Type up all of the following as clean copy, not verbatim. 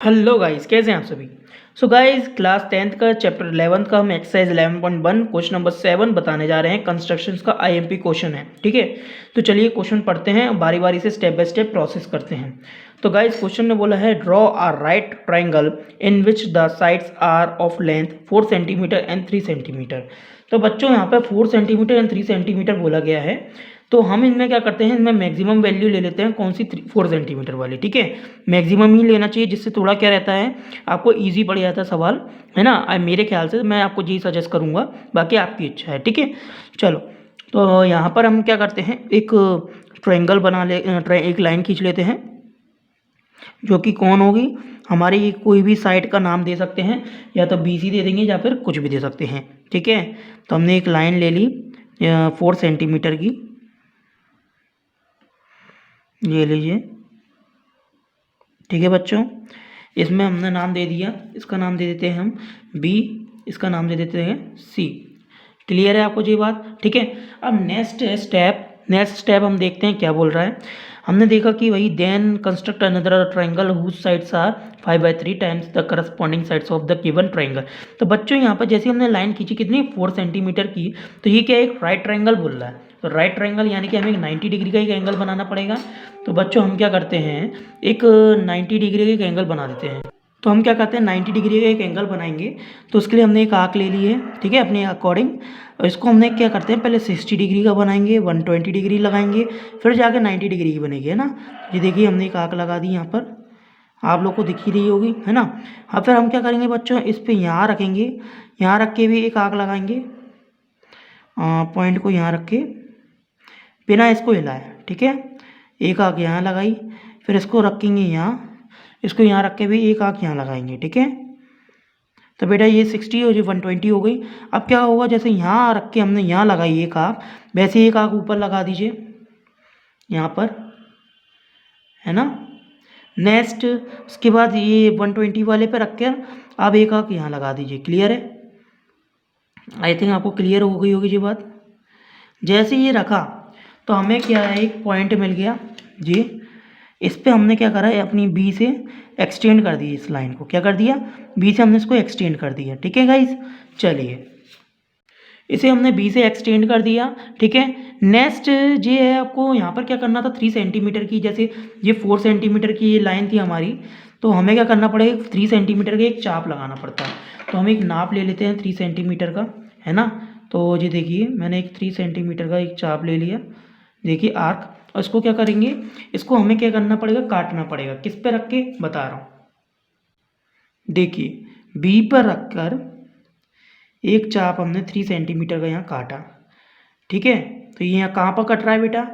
Hello guys, कैसे हैं आप सभी। सो गाइस, क्लास 10th का चैप्टर 11 का हम एक्सरसाइज 11.1 क्वेश्चन नंबर 7 बताने जा रहे हैं। कंस्ट्रक्शंस का आईएमपी क्वेश्चन है, ठीक है। तो चलिए क्वेश्चन पढ़ते हैं, बारी बारी से स्टेप बाय स्टेप प्रोसेस करते हैं। तो गाइस, क्वेश्चन में बोला है draw a right triangle in which the sides are of length 4 centimetre and 3 centimetre. तो बच्चों यहाँ पे 4 सेंटीमीटर एंड 3 सेंटीमीटर बोला गया है। तो हम इनमें क्या करते हैं, इनमें मैक्सिमम वैल्यू ले लेते हैं, कौन सी 4 सेंटीमीटर वाली, ठीक है। मैक्सिमम ही लेना चाहिए, जिससे थोड़ा क्या रहता है, आपको इजी पड़ जाता है सवाल, है ना। मेरे ख्याल से मैं आपको यही सजेस्ट करूँगा, बाकी आपकी इच्छा है, ठीक है। चलो, तो यहाँ पर हम क्या करते हैं, एक ट्रायंगल बना ले, एक लाइन खींच लेते हैं, जो कि कौन होगी हमारी, कोई भी साइड का नाम दे सकते हैं, या तो BC दे देंगे या फिर कुछ भी दे सकते हैं, ठीक है। तो हमने एक लाइन ले ली 4 सेंटीमीटर की, ये लीजिए, ठीक है बच्चों। इसमें हमने नाम दे दिया, इसका नाम दे देते हैं हम B, इसका नाम दे देते हैं C। क्लियर है आपको ये बात, ठीक है। अब नेक्स्ट स्टेप हम देखते हैं क्या बोल रहा है। हमने देखा कि वही then construct another triangle whose sides are 5/3 times the corresponding sides of the given triangle. तो बच्चों यहाँ पर जैसे हमने लाइन खींची कितनी, 4 सेंटीमीटर की, तो ये क्या एक राइट ट्राइंगल बोल रहा है। तो राइट ट्राइंगल यानी कि हमें 90 डिग्री का एक एंगल बनाना पड़ेगा। तो बच्चों हम क्या करते हैं, एक 90 डिग्री का एक एंगल बना देते हैं। तो हम क्या करते हैं, 90 डिग्री का एक एंगल बनाएंगे। तो उसके लिए हमने एक आर्क ले ली है, ठीक है, अपने अकॉर्डिंग। और इसको हमने क्या करते हैं, पहले 60 डिग्री का बनाएंगे, 120 डिग्री लगाएंगे, फिर जाके 90 डिग्री की बनेगी, है ना। ये देखिए हमने एक आर्क लगा दी यहाँ पर, आप लोग को दिख ही रही होगी, है ना। अब फिर हम क्या करेंगे बच्चों, इस पे यहाँ रखेंगे, यहाँ रख के भी एक आर्क लगाएंगे, पॉइंट को यहाँ रख के बिना इसको हिलाए, ठीक है। एक आँख यहाँ लगाई, फिर इसको रखेंगे यहाँ, इसको यहाँ रख के भी एक आँख यहाँ लगाएंगे, ठीक है। तो बेटा ये 60 और ये 120 हो गई। अब क्या होगा, जैसे यहाँ रख के हमने यहाँ लगाई एक आँख, वैसे एक आँख ऊपर लगा दीजिए यहाँ पर, है ना। नेक्स्ट उसके बाद ये 120 वाले पे रख कर आप एक आँख यहाँ लगा दीजिए। क्लियर है, आई थिंक आपको क्लियर हो गई होगी ये बात। जैसे ये रखा तो हमें क्या है, एक पॉइंट मिल गया जी। इस पे हमने क्या करा है, अपनी B से एक्सटेंड कर दी, इस लाइन को क्या कर दिया, B से हमने इसको एक्सटेंड कर दिया, ठीक है गाइस। चलिए, इसे हमने B से एक्सटेंड कर दिया, ठीक है। नेक्स्ट ये है, आपको यहाँ पर क्या करना था, 3 सेंटीमीटर की, जैसे ये 4 सेंटीमीटर की ये लाइन थी हमारी, तो हमें क्या करना पड़ेगा, 3 सेंटीमीटर का एक चाप लगाना पड़ता है। तो हम एक नाप ले लेते हैं 3 सेंटीमीटर का, है ना। तो ये देखिए मैंने एक 3 सेंटीमीटर का एक चाप ले लिया, देखिए आर्क। और इसको क्या करेंगे, इसको हमें क्या करना पड़ेगा, काटना पड़ेगा। किस पे रख के बता रहा हूँ, देखिए B पर रखकर एक चाप हमने 3 सेंटीमीटर का यहाँ काटा, ठीक है। तो ये यहाँ कहाँ पर कट रहा है बेटा,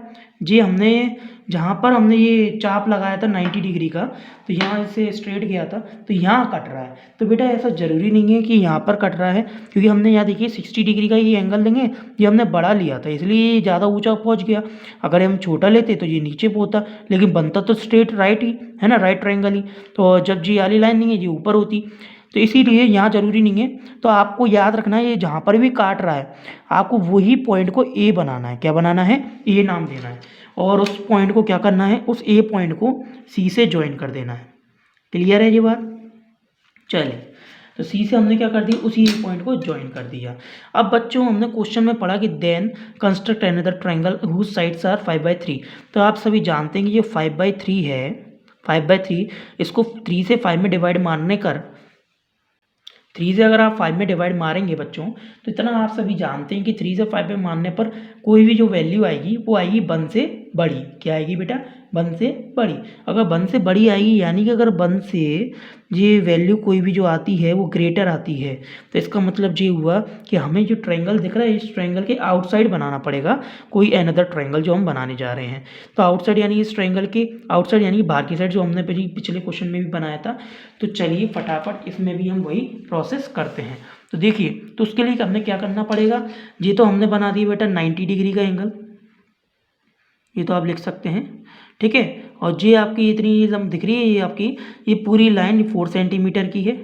जी हमने जहाँ पर हमने ये चाप लगाया था 90 डिग्री का, तो यहाँ से स्ट्रेट गया था, तो यहाँ कट रहा है। तो बेटा ऐसा ज़रूरी नहीं है कि यहाँ पर कट रहा है, क्योंकि हमने यहाँ देखिए 60 डिग्री का ये एंगल लेंगे, ये हमने बड़ा लिया था इसलिए ये ज़्यादा ऊंचा पहुँच गया। अगर हम छोटा लेते तो ये नीचे पहुँचता, लेकिन बनता तो स्ट्रेट राइट ही, है ना, राइट ट्रायंगल ही। तो जब जी वाली लाइन नहीं है, ये ऊपर होती, तो इसीलिए यहाँ ज़रूरी नहीं है। तो आपको याद रखना है, ये जहाँ पर भी काट रहा है आपको वही पॉइंट को A बनाना है। क्या बनाना है, A नाम देना है, और उस पॉइंट को क्या करना है, उस A पॉइंट को C से ज्वाइन कर देना है। क्लियर है ये बात। चलिए, तो C से हमने क्या कर दिया, उसी A पॉइंट को ज्वाइन कर दिया। अब बच्चों हमने क्वेश्चन में पढ़ा कि then construct another triangle whose sides are 5/3। तो आप सभी जानते हैं कि ये 5/3 है, 5/3, इसको 3 से 5 में डिवाइड मारने कर, 3 से अगर आप 5 में डिवाइड मारेंगे बच्चों, तो इतना आप सभी जानते हैं कि 3 से 5 में मारने पर कोई भी जो वैल्यू आएगी वो आएगी 1 से बड़ी। क्या आएगी बेटा, 1 से बड़ी। अगर 1 से बड़ी आएगी, यानी कि अगर 1 से ये वैल्यू कोई भी जो आती है वो ग्रेटर आती है, तो इसका मतलब ये हुआ कि हमें जो ट्रायंगल दिख रहा है, इस ट्रायंगल के आउटसाइड बनाना पड़ेगा कोई अनदर ट्रायंगल जो हम बनाने जा रहे हैं। तो आउटसाइड यानी इस ट्रायंगल के आउटसाइड यानी बाहर की साइड, जो हमने पिछले क्वेश्चन में भी बनाया था। तो चलिए फटाफट इसमें भी हम वही प्रोसेस करते हैं। तो देखिए, तो उसके लिए हमने क्या करना पड़ेगा, ये तो हमने बना दिया बेटा 90 डिग्री का एंगल, ये तो आप लिख सकते हैं, ठीक है। और ये आपकी इतनी दिख रही है, ये आपकी ये पूरी लाइन 4 सेंटीमीटर की है।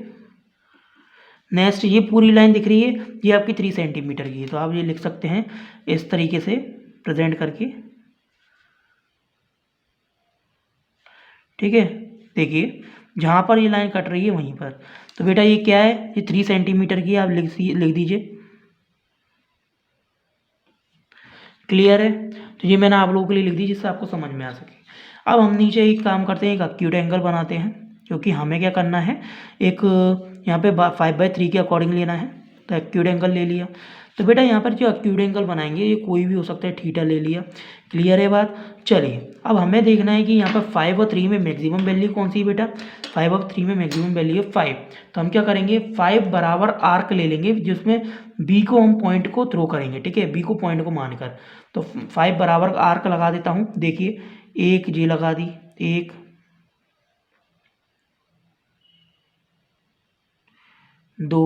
नेक्स्ट ये पूरी लाइन दिख रही है, ये आपकी 3 सेंटीमीटर की है। तो आप ये लिख सकते हैं इस तरीके से प्रेजेंट करके, ठीक है। देखिए जहाँ पर ये लाइन कट रही है वहीं पर। तो बेटा ये क्या है, ये 3 सेंटीमीटर की, आप लिख दीजिए। क्लियर है? तो ये मैंने आप लोगों के लिए लिख दी जिससे आपको समझ में आ सके। अब हम नीचे एक काम करते हैं, एक एक्यूट एंगल बनाते हैं, क्योंकि हमें क्या करना है, एक यहाँ पे 5/3 के अकॉर्डिंग लेना है। तो एक्यूट एंगल ले लिया। तो बेटा यहाँ पर जो एक्यूट एंगल बनाएंगे ये कोई भी हो सकता है, थीटा ले लिया। क्लियर है बात? चलिए अब हमें देखना है कि यहाँ पर 5 और 3 में मैक्सिमम वैल्यू कौन सी है बेटा। 5 और 3 में मैक्सिमम वैल्यू है 5। तो हम क्या करेंगे, 5 बराबर आर्क ले लेंगे जिसमें बी को हम पॉइंट को थ्रो करेंगे। ठीक है, बी को पॉइंट को मानकर। तो 5 बराबर आर्क लगा देता हूँ। देखिए, एक जी लगा दी, 1 2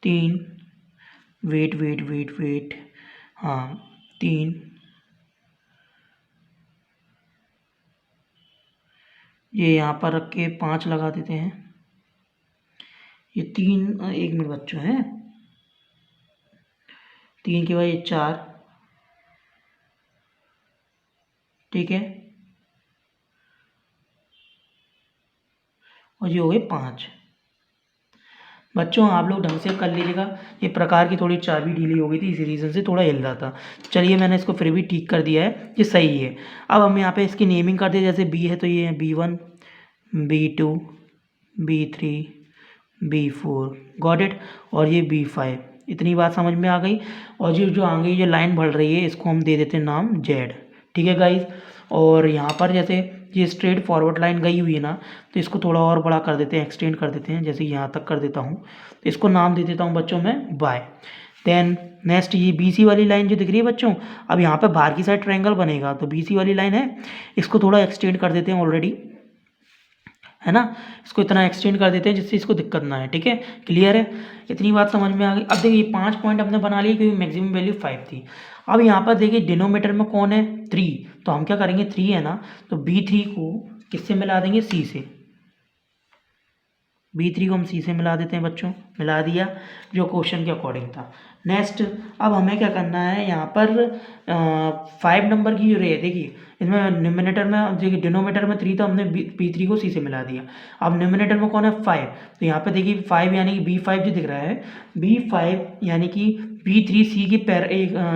3, वेट वेट वेट वेट, हाँ 3, ये यहाँ पर रख के 5 लगा देते हैं। ये 3, 1 मिनट बच्चों है, 3 के बाद ये 4, ठीक है, और ये हो गए 5। बच्चों आप लोग ढंग से कर लीजिएगा, ये प्रकार की थोड़ी चाबी ढीली हो गई थी, इसी रीज़न से थोड़ा हिल रहा था। चलिए मैंने इसको फिर भी ठीक कर दिया है, ये सही है। अब हम यहाँ पे इसकी नेमिंग कर दें, जैसे बी है तो ये है B1, B2, B3, B4, got it. और ये B5, इतनी बात समझ में आ गई। और जो आगे जो लाइन बढ़ रही है इसको हम दे देते हैं नाम Z। ठीक है गाइस। और यहाँ पर जैसे ये स्ट्रेट फॉरवर्ड लाइन गई हुई है ना, तो इसको थोड़ा और बड़ा कर देते हैं, एक्सटेंड कर देते हैं, जैसे यहाँ तक कर देता हूँ। तो इसको नाम दे देता हूँ बच्चों मैं Y। देन नेक्स्ट ये BC वाली लाइन जो दिख रही है बच्चों, अब यहाँ पे बाहर की साइड ट्रायंगल बनेगा, तो BC वाली लाइन है, इसको थोड़ा एक्सटेंड कर देते हैं ऑलरेडी, है ना। इसको इतना एक्सटेंड कर देते हैं जिससे इसको दिक्कत ना है। ठीक है, क्लियर है? इतनी बात समझ में आ गई। अब देखिए 5 पॉइंट हमने बना लिए क्योंकि मैक्सिमम वैल्यू 5 थी। अब यहाँ पर देखिए डिनोमीटर में कौन है, 3, तो हम क्या करेंगे, 3 है ना, तो B3 को किससे मिला देंगे, C से। B3 को हम C से मिला देते हैं बच्चों, मिला दिया जो क्वेश्चन के अकॉर्डिंग था। नेक्स्ट अब हमें क्या करना है, यहाँ पर 5 नंबर की जो रे है, देखिए इसमें न्यूमिनेटर में, देखिए डिनोमीटर में 3 तो हमने B3 को C से मिला दिया। अब न्यूमिनेटर में कौन है, 5, तो यहाँ पे देखिए 5 यानी कि B5 जो दिख रहा है, B5 यानी कि B3C की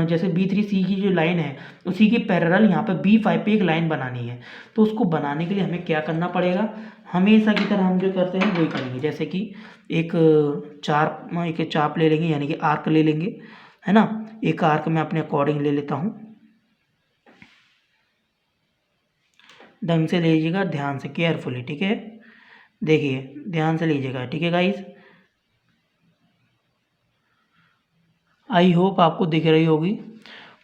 जैसे B3C की जो लाइन है उसी की पैरेलल यहाँ पे B5 पे एक लाइन बनानी है। तो उसको बनाने के लिए हमें क्या करना पड़ेगा, हमेशा की तरह हम जो करते हैं वही करेंगे। जैसे कि एक चाप ले लेंगे, यानी कि आर्क ले लेंगे, है ना। एक आर्क मैं अपने अकॉर्डिंग ले लेता हूँ, ढंग से लीजिएगा, ध्यान से, केयरफुली। ठीक है, देखिए ध्यान से लीजिएगा। ठीक है गाइस, आई होप आपको दिख रही होगी,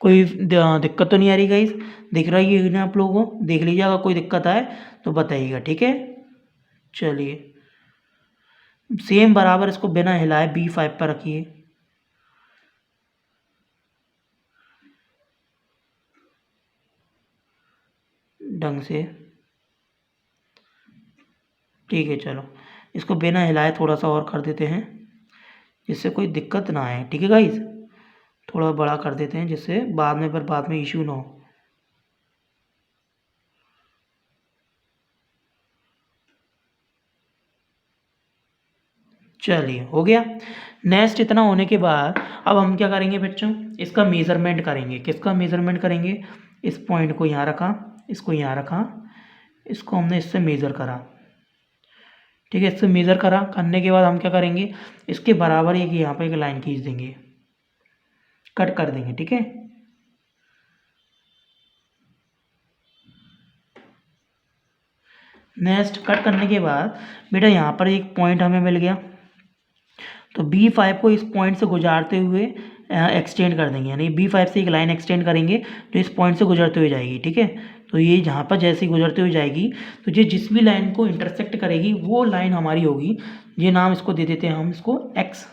कोई दिक्कत तो नहीं आ रही गाइस, दिख रही है ना आप लोगों को, देख लीजिएगा, कोई दिक्कत आए तो बताइएगा। ठीक है, चलिए सेम बराबर इसको बिना हिलाए B5 पर रखिए। ढंग से, ठीक है, चलो इसको बिना हिलाए थोड़ा सा और कर देते हैं जिससे कोई दिक्कत ना आए। ठीक है गाइस, थोड़ा बड़ा कर देते हैं जिससे बाद में इशू ना हो। चलिए हो गया। नेक्स्ट इतना होने के बाद अब हम क्या करेंगे बच्चों, इसका मेज़रमेंट करेंगे। किसका मेज़रमेंट करेंगे, इस पॉइंट को यहाँ रखा, इसको यहाँ रखा, इसको हमने इससे मेज़र करा। ठीक है, इससे मेज़र करा, करने के बाद हम क्या करेंगे, इसके बराबर एक यहाँ पर एक लाइन खींच देंगे, कट कर देंगे। ठीक है, नेक्स्ट कट करने के बाद बेटा यहाँ पर एक पॉइंट हमें मिल गया, तो B5 को इस पॉइंट से गुजारते हुए एक्सटेंड कर देंगे, यानी B5 से एक लाइन एक्सटेंड करेंगे जो इस पॉइंट से गुजरते हुए जाएगी। ठीक है, तो ये जहाँ पर जैसे ही गुजरते हुए जाएगी तो ये जिस भी लाइन को इंटरसेक्ट करेगी वो लाइन हमारी होगी, ये नाम इसको दे देते हैं हम इसको X।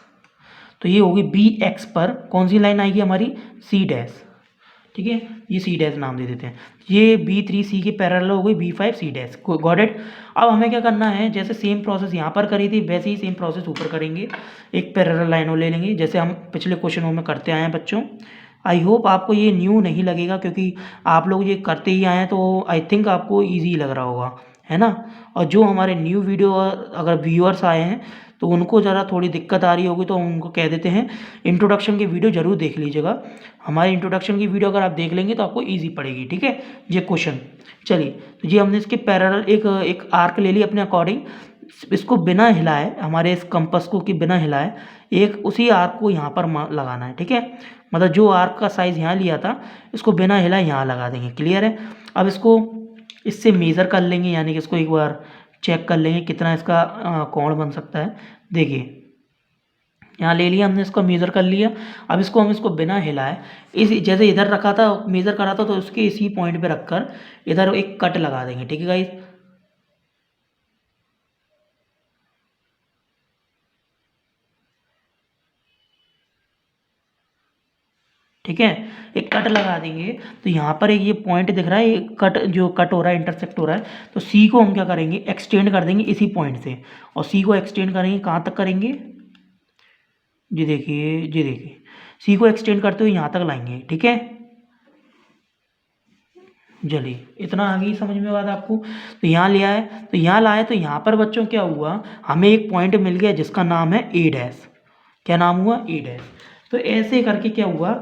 तो ये होगी BX पर कौन सी लाइन आएगी हमारी, C'। ठीक है, ये C' नाम दे देते हैं। ये B3C की पैरेलल हो गई B5C', गॉट इट। अब हमें क्या करना है, जैसे सेम प्रोसेस यहाँ पर करी थी वैसे ही सेम प्रोसेस ऊपर करेंगे। एक पैरेलल लाइन ले लेंगे जैसे हम पिछले क्वेश्चनों में करते आए हैं बच्चों। आई होप आपको ये न्यू नहीं लगेगा, क्योंकि आप लोग ये करते ही आए हैं, तो आई थिंक आपको ईजी लग रहा होगा, है ना। और जो हमारे न्यू वीडियो अगर व्यूअर्स आए हैं तो उनको ज़रा थोड़ी दिक्कत आ रही होगी, तो उनको कह देते हैं इंट्रोडक्शन की वीडियो ज़रूर देख लीजिएगा। हमारी इंट्रोडक्शन की वीडियो अगर आप देख लेंगे तो आपको ईजी पड़ेगी, ठीक है। ये क्वेश्चन, चलिए, तो ये हमने इसके पैरेलल एक आर्क ले ली अपने अकॉर्डिंग, इसको बिना हिलाए, हमारे इस कंपास को कि बिना हिलाए एक उसी आर्क को यहाँ पर लगाना है, ठीक है। मतलब जो आर्क का साइज़ यहाँ लिया था इसको बिना हिलाए यहाँ लगा देंगे, क्लियर है। अब इसको इससे मेज़र कर लेंगे, यानी कि इसको एक बार चेक कर लेंगे कितना इसका कोण बन सकता है। देखिए यहाँ ले लिया हमने, इसको मेज़र कर लिया। अब इसको हम इसको बिना हिलाए इस जैसे इधर रखा था, मेज़र करा था, तो उसके इसी पॉइंट पे रखकर इधर एक कट लगा देंगे, ठीक है गाइस। ठीक है, एक कट लगा देंगे। तो यहाँ पर एक ये पॉइंट दिख रहा है, ये कट जो कट हो रहा है, इंटरसेक्ट हो रहा है, तो सी को हम क्या करेंगे, एक्सटेंड कर देंगे इसी पॉइंट से। और सी को एक्सटेंड करेंगे कहाँ तक करेंगे, जी देखिए, जी देखिए, सी को एक्सटेंड करते हुए यहाँ तक लाएंगे, ठीक है। चलिए, इतना आ गई समझ में बात आपको। तो यहाँ लिया है, तो यहाँ लाए, तो यहाँ पर बच्चों क्या हुआ, हमें एक पॉइंट मिल गया जिसका नाम है ए डैश। क्या नाम हुआ, ए डैश। तो ऐसे करके क्या हुआ,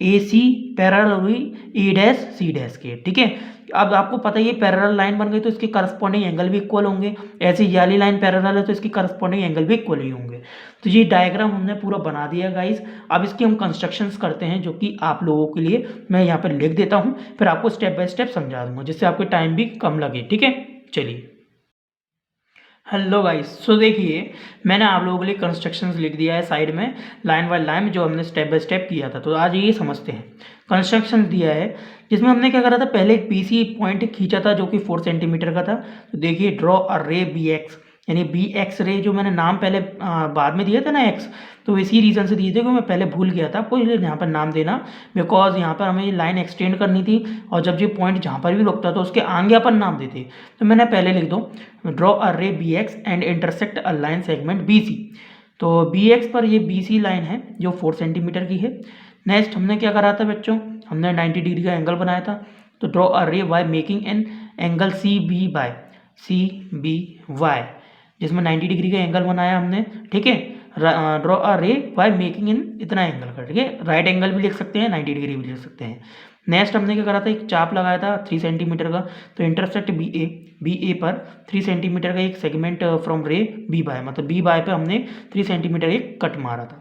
ए सी पैरेलल हुई ए डैश सी डैश के, ठीक है। अब आपको पता ही है पैरेलल लाइन बन गई तो इसके करस्पॉन्डिंग एंगल भी इक्वल होंगे। ऐसे ये वाली लाइन पैरेलल है तो इसकी करस्पॉन्डिंग एंगल भी इक्वल ही होंगे। तो ये डायग्राम हमने पूरा बना दिया गाइस। अब इसकी हम कंस्ट्रक्शंस करते हैं, जो कि आप लोगों के लिए मैं यहाँ पर लिख देता हूँ, फिर आपको स्टेप बाय स्टेप समझा दूंगा, जिससे आपके टाइम भी कम लगे, ठीक है। चलिए, हेलो गाइस, सो देखिए मैंने आप लोगों के लिए कंस्ट्रक्शंस लिख दिया है साइड में, लाइन बाय लाइन, जो हमने स्टेप बाय स्टेप किया था। तो आज ये समझते हैं। कंस्ट्रक्शन दिया है जिसमें हमने क्या करा था, पहले एक पीसी पॉइंट खींचा था जो कि 4 सेंटीमीटर का था। तो देखिए, draw a ray B x, यानी बी एक्स रे, जो मैंने नाम पहले बाद में दिया था ना एक्स, तो इसी रीज़न से दिए थे, क्योंकि मैं पहले भूल गया था आपको यहाँ पर नाम देना, बिकॉज यहाँ पर हमें ये लाइन एक्सटेंड करनी थी, और जब ये पॉइंट जहाँ पर भी रुकता तो उसके आगे अपन नाम देते। तो मैंने पहले लिख दो, draw a ray B X and intersect a line segment B C. तो बी एक्स पर ये बी सी लाइन है जो 4 सेंटीमीटर की है। नेक्स्ट हमने क्या करा था बच्चों, हमने 90 डिग्री का एंगल बनाया था। तो draw a ray Y making an angle C B Y, जिसमें 90 डिग्री का एंगल बनाया हमने, ठीक है। ड्रॉ अ रे बाय मेकिंग इन इतना एंगल का, ठीक है। राइट एंगल भी लिख सकते हैं, 90 डिग्री भी लिख सकते हैं। नेक्स्ट हमने क्या करा था, एक चाप लगाया था 3 सेंटीमीटर का। तो इंटरसेक्ट बी ए पर 3 सेंटीमीटर का एक सेगमेंट फ्रॉम रे बी बाय, मतलब बी बाय पे हमने 3 सेंटीमीटर एक कट मारा था।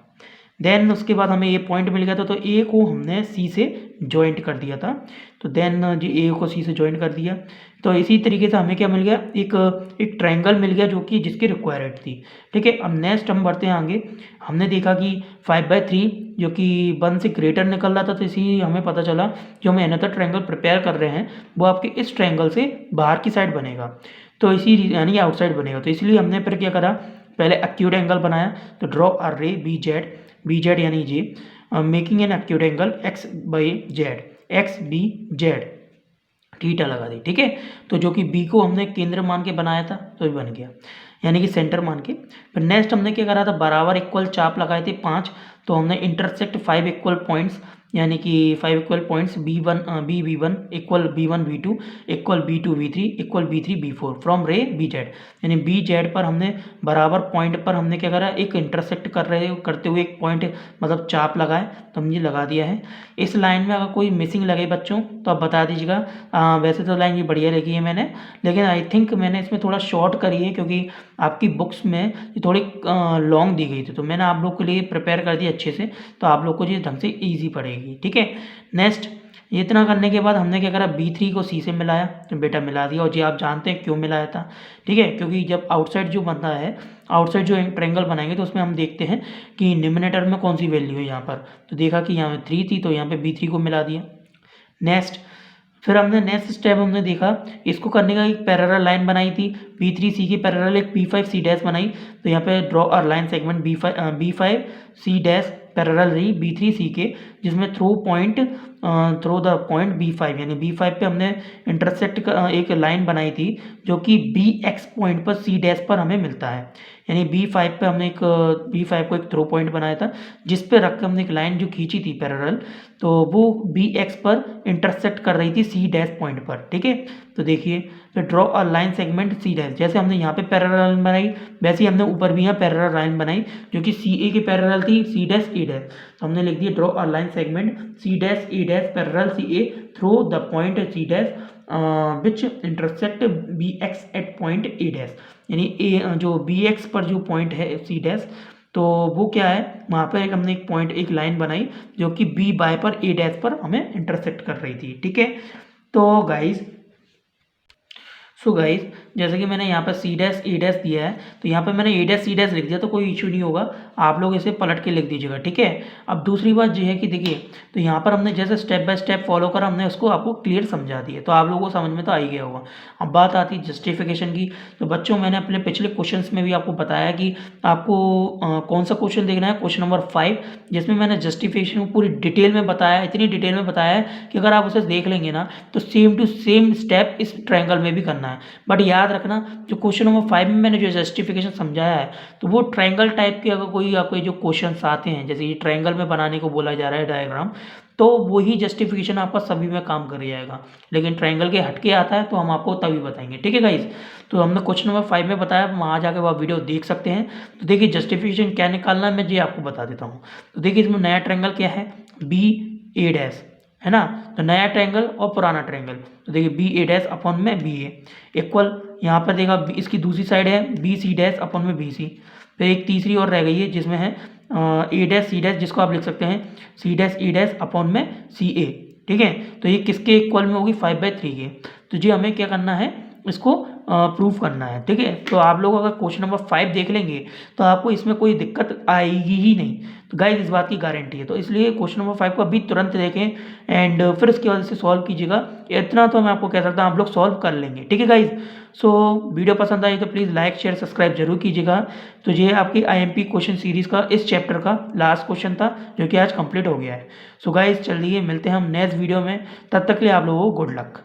देन उसके बाद हमें ये पॉइंट मिल गया था, तो ए को हमने सी से जॉइंट कर दिया था। तो देन जी ए को सी से जॉइंट कर दिया। तो इसी तरीके से हमें क्या मिल गया, एक ट्रायंगल मिल गया जो कि जिसकी रिक्वायर्ड थी, ठीक है। अब नेक्स्ट हम बढ़ते हैं आगे। हमने देखा कि 5/3 जो कि 1 से ग्रेटर निकल रहा था, तो इसी हमें पता चला जो हम अनदर ट्रायंगल प्रिपेयर कर रहे हैं वो आपके इस ट्रायंगल से बाहर की साइड बनेगा, तो इसी यानी आउटसाइड बनेगा। तो इसलिए हमने फिर क्या करा, पहले एक्यूट एंगल बनाया। तो draw a ray B Z यानी G, making an acute angle X by Z, X B Z, theta लगा दी, ठीक है। तो जो कि बी को हमने केंद्र मान के बनाया था, तो ये बन गया, यानी कि सेंटर मान के। फिर नेक्स्ट हमने क्या करा था, बराबर इक्वल चाप लगाए थे 5। तो हमने इंटरसेक्ट 5 इक्वल पॉइंट्स, यानी कि 5 equal points B1 equal B1 B2 equal B2 B3 equal B3 B4 from रे बी जेड, यानी बी जेड पर हमने बराबर पॉइंट पर हमने क्या करा, एक इंटरसेक्ट करते हुए एक पॉइंट, मतलब चाप लगाए, तो हमने लगा दिया है। इस लाइन में अगर कोई मिसिंग लगे बच्चों तो आप बता दीजिएगा। वैसे तो लाइन ये बढ़िया लिखी है मैंने, लेकिन आई थिंक मैंने इसमें थोड़ा शॉर्ट करी है, क्योंकि आपकी बुक्स में ये थोड़ी लॉन्ग दी गई थी, तो मैंने आप लोग के लिए प्रिपेयर कर दी अच्छे से, तो आप लोग को ये ढंग से ईजी पड़ेगी, ठीक है। नेक्स्ट इतना करने के बाद हमने क्या करा, B3 को C से मिलाया, तो बेटा मिला दिया। और जी आप जानते हैं क्यों मिलाया था, ठीक है, क्योंकि जब आउटसाइड जो बनता है, आउटसाइड जो ट्रायंगल बनाएंगे तो उसमें हम देखते हैं कि निम्नरेटर में कौन सी वैल्यू है यहाँ पर। तो देखा कि यहाँ पे 3 थी, तो यहाँ पे B3 को मिला दिया। नेक्स्ट फिर हमने नेक्स्ट स्टेप हमने देखा, इसको करने का एक पैरेलल लाइन बनाई थी, P3C की पैरेलल एक P5C डैश बनाई। तो यहाँ पे ड्रॉ और line segment B5C dash parallel रही B3C के, जिसमें थ्रू द पॉइंट B5 यानी B5 पे हमने इंटरसेक्ट एक लाइन बनाई थी जो कि BX पॉइंट पर C' पर हमें मिलता है। यानी B5 पे हमने B5 को एक थ्रो पॉइंट बनाया था, जिस पे रख के हमने एक लाइन जो खींची थी पैरेलल, तो वो BX पर इंटरसेक्ट कर रही थी C' पॉइंट पर। ठीक है, तो देखिए, तो draw a line segment C', जैसे हमने यहाँ पे पैरेलल लाइन बनाई वैसे ही हमने ऊपर भी यहाँ पैरेलल लाइन बनाई जो कि CA के पैरेलल थी C', तो हमने लिख दिया draw a line segment C', parallel CA through the point C' which intersect BX at point A', यानी जो BX पर जो पॉइंट है C', तो वो क्या है, वहाँ पर हमने एक पॉइंट एक लाइन बनाई जो कि B पर A' पर हमें इंटरसेक्ट कर रही थी। ठीक है, तो गाइस जैसे कि मैंने यहाँ पर C' A' दिया है, तो यहाँ पर मैंने A' लिख दिया, तो कोई इशू नहीं होगा, आप लोग इसे पलट के लिख दीजिएगा। ठीक है, अब दूसरी बात ये है कि देखिए, तो यहाँ पर हमने जैसे स्टेप बाय स्टेप फॉलो करा, हमने उसको आपको क्लियर समझा दिया, तो आप लोगों को समझ में तो आ ही गया होगा। अब बात आती है जस्टिफिकेशन की, तो बच्चों मैंने अपने पिछले क्वेश्चन में भी आपको बताया कि आपको कौन सा क्वेश्चन देखना है, क्वेश्चन नंबर 5, जिसमें मैंने जस्टिफिकेशन को पूरी डिटेल में बताया, इतनी डिटेल में बताया है कि अगर आप उसे देख लेंगे ना तो सेम टू सेम स्टेप इस ट्रायंगल में भी करना है। बट याद रखना, जो क्वेश्चन नंबर 5 में मैंने जो जस्टिफिकेशन समझाया है, तो वो ट्रायंगल टाइप के अगर कोई आपके जो क्वेश्चंस आते हैं, जैसे ये ट्रायंगल में बनाने को बोला जा रहा है डायग्राम, तो वही जस्टिफिकेशन आपका सभी में काम कर जाएगा। लेकिन ट्रायंगल के हटके आता है तो हम आपको तभी बताएंगे। ठीक है गाइस, तो हमने क्वेश्चन नंबर 5 में बताया, वहाँ जाकर वो वीडियो देख सकते हैं। तो देखिए, जस्टिफिकेशन क्या निकालना है मैं ये आपको बता देता हूँ। तो देखिए, इसमें नया ट्रायंगल क्या है, BA', है ना, तो नया ट्रायंगल और पुराना ट्रायंगल, तो देखिए BA' अपॉन में BA इक्वल, यहाँ पर देखा इसकी दूसरी साइड है BC' अपॉन में BC, फिर एक तीसरी और रह गई है जिसमें है A', जिसको आप लिख सकते हैं C' अपॉन में CA। ठीक है, तो ये किसके इक्वल में होगी, 5/3 के। तो जी हमें क्या करना है, इसको प्रूफ करना है। ठीक है, तो आप लोग अगर क्वेश्चन नंबर 5 देख लेंगे तो आपको इसमें कोई दिक्कत आएगी ही नहीं, तो गाइस इस बात की गारंटी है। तो इसलिए क्वेश्चन नंबर 5 को अभी तुरंत देखें एंड फिर उसके बाद इसे सॉल्व कीजिएगा। इतना तो मैं आपको कह सकता हूँ, आप लोग सॉल्व कर लेंगे। ठीक है गाइस, सो वीडियो पसंद आई तो प्लीज़ लाइक शेयर सब्सक्राइब जरूर कीजिएगा। तो ये आपकी IMP क्वेश्चन सीरीज़ का इस चैप्टर का लास्ट क्वेश्चन था जो कि आज कंप्लीट हो गया है। सो गाइस चलिए मिलते हैं हम नेक्स्ट वीडियो में, तब तक के लिए आप लोगों को गुड लक।